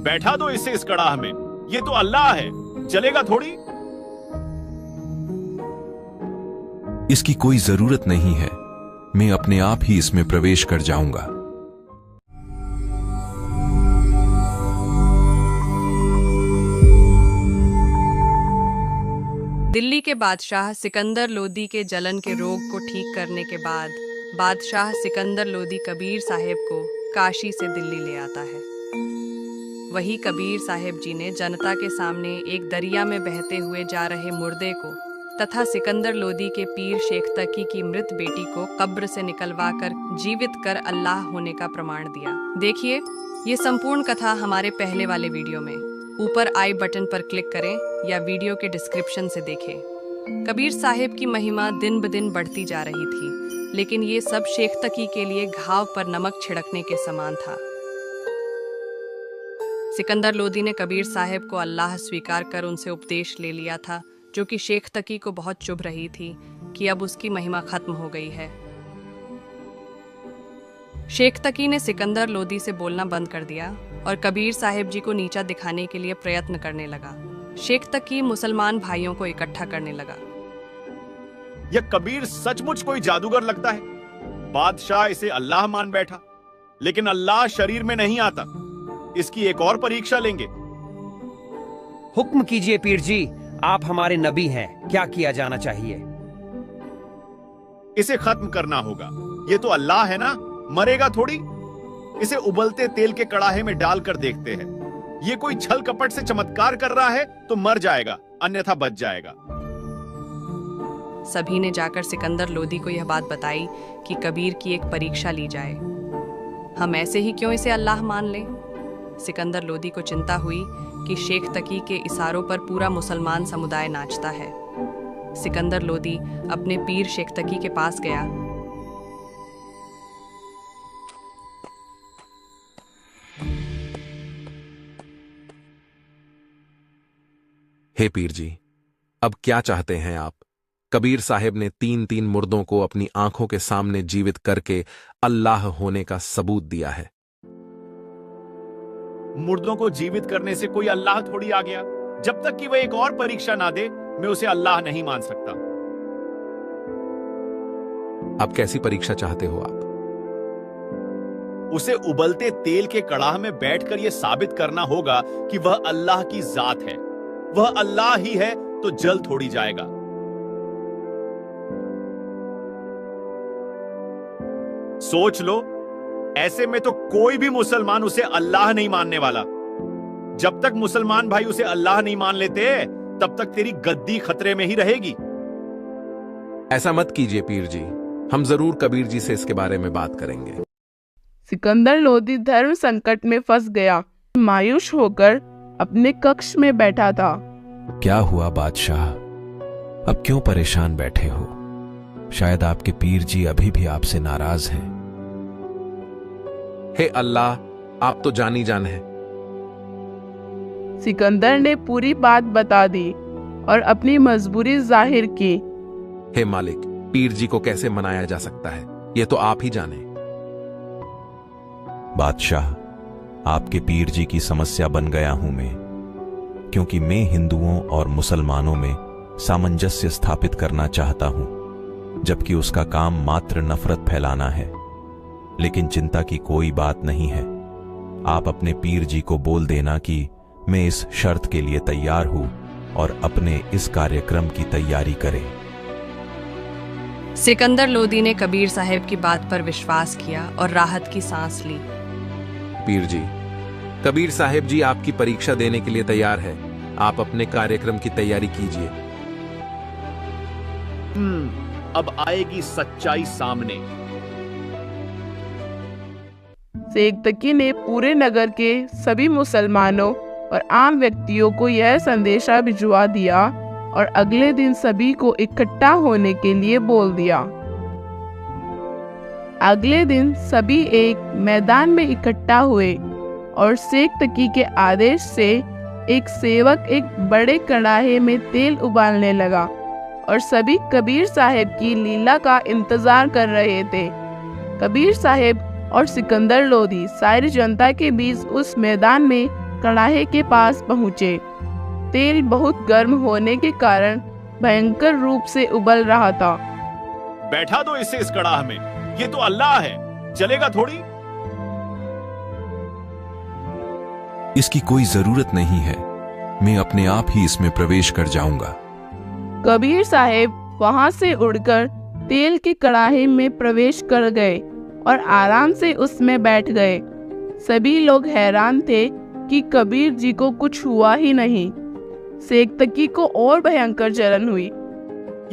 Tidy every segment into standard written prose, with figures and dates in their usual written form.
बैठा दो इसे इस कड़ाह में, ये तो अल्लाह है, जलेगा थोड़ी। इसकी कोई जरूरत नहीं है, मैं अपने आप ही इसमें प्रवेश कर जाऊंगा। दिल्ली के बादशाह सिकंदर लोदी के जलन के रोग को ठीक करने के बाद बादशाह सिकंदर लोदी कबीर साहिब को काशी से दिल्ली ले आता है। वही कबीर साहिब जी ने जनता के सामने एक दरिया में बहते हुए जा रहे मुर्दे को तथा सिकंदर लोदी के पीर शेख तकी की मृत बेटी को कब्र से निकलवाकर जीवित कर अल्लाह होने का प्रमाण दिया। देखिए ये संपूर्ण कथा हमारे पहले वाले वीडियो में, ऊपर आई बटन पर क्लिक करें या वीडियो के डिस्क्रिप्शन से देखें। कबीर साहिब की महिमा दिन ब दिन बढ़ती जा रही थी, लेकिन ये सब शेख तकी के लिए घाव पर नमक छिड़कने के समान था। सिकंदर लोदी ने कबीर साहिब को अल्लाह स्वीकार कर उनसे उपदेश ले लिया था, जो कि शेख तकी को बहुत चुभ रही थी कि अब उसकी महिमा खत्म हो गई है। शेख तकी ने सिकंदर लोदी से बोलना बंद कर दिया और कबीर साहिब जी को नीचा दिखाने के लिए प्रयत्न करने लगा। शेख तकी मुसलमान भाइयों को इकट्ठा करने लगा। यह कबीर सचमुच कोई जादूगर लगता है। बादशाह इसे अल्लाह मान बैठा, लेकिन अल्लाह शरीर में नहीं आता। इसकी एक और परीक्षा लेंगे। हुक्म कीजिए पीर जी, आप हमारे नबी हैं, क्या किया जाना चाहिए? इसे खत्म करना होगा। ये तो अल्लाह है ना, मरेगा थोड़ी। इसे उबलते तेल के कड़ाहे में डालकर देखते हैं। ये कोई छल कपट से चमत्कार कर रहा है तो मर जाएगा, अन्यथा बच जाएगा। सभी ने जाकर सिकंदर लोदी को यह बात बताई कि कबीर की एक परीक्षा ली जाए। हम ऐसे ही क्यों इसे अल्लाह मान लें? सिकंदर लोदी को चिंता हुई कि शेख तकी के इशारों पर पूरा मुसलमान समुदाय नाचता है। सिकंदर लोदी अपने पीर शेख तकी के पास गया। हे पीर जी, अब क्या चाहते हैं आप? कबीर साहिब ने 3-3 मुर्दों को अपनी आंखों के सामने जीवित करके अल्लाह होने का सबूत दिया है। मुर्दों को जीवित करने से कोई अल्लाह थोड़ी आ गया। जब तक कि वह एक और परीक्षा ना दे, मैं उसे अल्लाह नहीं मान सकता। अब कैसी परीक्षा चाहते हो आप? उसे उबलते तेल के कड़ाह में बैठकर यह साबित करना होगा कि वह अल्लाह की जात है। वह अल्लाह ही है तो जल थोड़ी जाएगा। सोच लो, ऐसे में तो कोई भी मुसलमान उसे अल्लाह नहीं मानने वाला। जब तक मुसलमान भाई उसे अल्लाह नहीं मान लेते, तब तक तेरी गद्दी खतरे में ही रहेगी। ऐसा मत कीजिए पीर जी, हम जरूर कबीर जी से इसके बारे में बात करेंगे। सिकंदर लोदी धर्म संकट में फंस गया। मायूस होकर अपने कक्ष में बैठा था। क्या हुआ बादशाह, अब क्यों परेशान बैठे हो? शायद आपके पीर जी अभी भी आपसे नाराज हैं। हे अल्लाह, आप तो जानी जान हैं। सिकंदर ने पूरी बात बता दी और अपनी मजबूरी जाहिर की। हे मालिक, पीर जी को कैसे मनाया जा सकता है, ये तो आप ही जाने। बादशाह, आपके पीर जी की समस्या बन गया हूं मैं, क्योंकि मैं हिंदुओं और मुसलमानों में सामंजस्य स्थापित करना चाहता हूं, जबकि उसका काम मात्र नफरत फैलाना है। लेकिन चिंता की कोई बात नहीं है। आप अपने पीर जी को बोल देना कि मैं इस शर्त के लिए तैयार हूं और अपने इस कार्यक्रम की तैयारी करें। सिकंदर लोदी ने कबीर साहिब की बात पर विश्वास किया और राहत की सांस ली। पीर जी, कबीर साहिब जी आपकी परीक्षा देने के लिए तैयार है। आप अपने कार्यक्रम की तैयारी कीजिए। अब आएगी सच्चाई सामने। शेख तकी ने पूरे नगर के सभी मुसलमानों और आम व्यक्तियों को यह संदेशा भिजवा दिया और अगले दिन सभी को इकट्ठा होने के लिए बोल दिया। अगले दिन सभी एक मैदान में इकट्ठा हुए और शेख तकी के आदेश से एक सेवक एक बड़े कड़ाहे में तेल उबालने लगा और सभी कबीर साहिब की लीला का इंतजार कर रहे थे। कबीर साहिब और सिकंदर लोदी सारी जनता के बीच उस मैदान में कड़ाहे के पास पहुँचे। तेल बहुत गर्म होने के कारण भयंकर रूप से उबल रहा था। बैठा दो इसे इस कड़ाह में, ये तो अल्लाह है, चलेगा थोड़ी। इसकी कोई जरूरत नहीं है, मैं अपने आप ही इसमें प्रवेश कर जाऊंगा। कबीर साहब वहां से उड़कर तेल के कड़ाहे में प्रवेश कर गए और आराम से उसमें बैठ गए। सभी लोग हैरान थे कि कबीर जी को कुछ हुआ ही नहीं। सेकतकी को और भयंकर जलन हुई।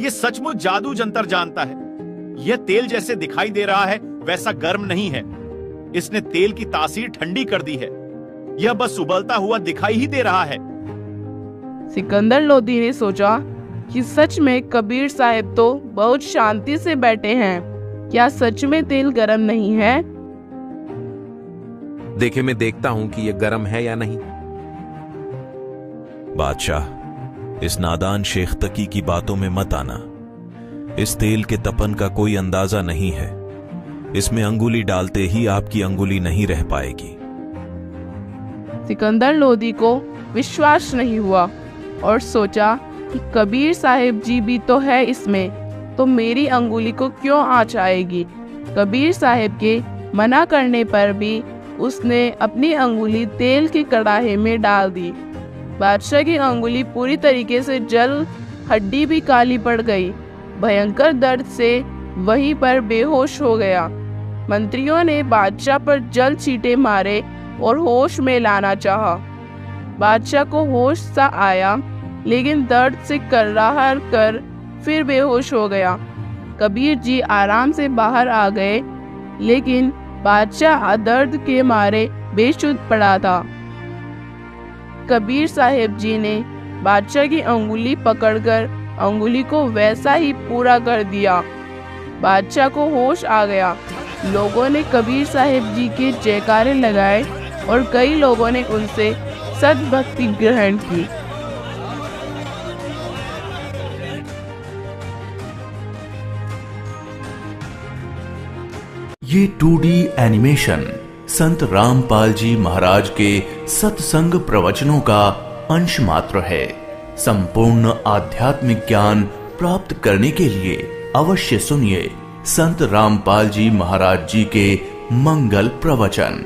ये सचमुच जादू जंतर जानता है। यह तेल जैसे दिखाई दे रहा है वैसा गर्म नहीं है। इसने तेल की तासीर ठंडी कर दी है। यह बस उबलता हुआ दिखाई ही दे रहा है। सिकंदर लोदी ने सोचा कि सच में कबीर साहब तो बहुत शांति से बैठे हैं। क्या सच में तेल गर्म नहीं है? देखे, मैं देखता हूं कि यह गर्म है या नहीं। बादशाह, इस नादान शेख तकी की बातों में मत आना। इस तेल के तपन का कोई अंदाजा नहीं है। इसमें अंगुली डालते ही आपकी अंगुली नहीं रह पाएगी। सिकंदर लोदी को विश्वास नहीं हुआ और सोचा कि कबीर साहब जी भी तो है इसमें, तो मेरी अंगुली को क्यों आँच आएगी। कबीर साहब के मना करने पर भी उसने अपनी अंगुली तेल के कड़ाहे में डाल दी। बादशाह की अंगुली पूरी तरीके से जल, हड्डी भी काली पड़ गई। भयंकर दर्द से वहीं पर बेहोश हो गया। मंत्रियों ने बादशाह पर जल छींटे मारे और होश में लाना चाहा। बादशाह को होश सा आया, लेकिन दर्द से कर्राहट कर फिर बेहोश हो गया। कबीर जी आराम से बाहर आ गए, लेकिन बादशाह दर्द के मारे बेसुध पड़ा था। कबीर साहब जी ने बादशाह की अंगुली पकड़कर अंगुली को वैसा ही पूरा कर दिया। बादशाह को होश आ गया। लोगों ने कबीर साहब जी के जयकारे लगाए और कई लोगों ने उनसे सद्भक्ति ग्रहण की। ये 2D एनिमेशन संत रामपाल जी महाराज के सत्संग प्रवचनों का अंश मात्र है। संपूर्ण आध्यात्मिक ज्ञान प्राप्त करने के लिए अवश्य सुनिए संत रामपाल जी महाराज जी के मंगल प्रवचन।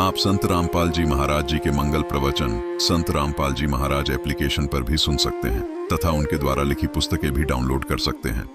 आप संत रामपाल जी महाराज जी के मंगल प्रवचन संत रामपाल जी महाराज एप्लीकेशन पर भी सुन सकते हैं तथा उनके द्वारा लिखी पुस्तकें भी डाउनलोड कर सकते हैं।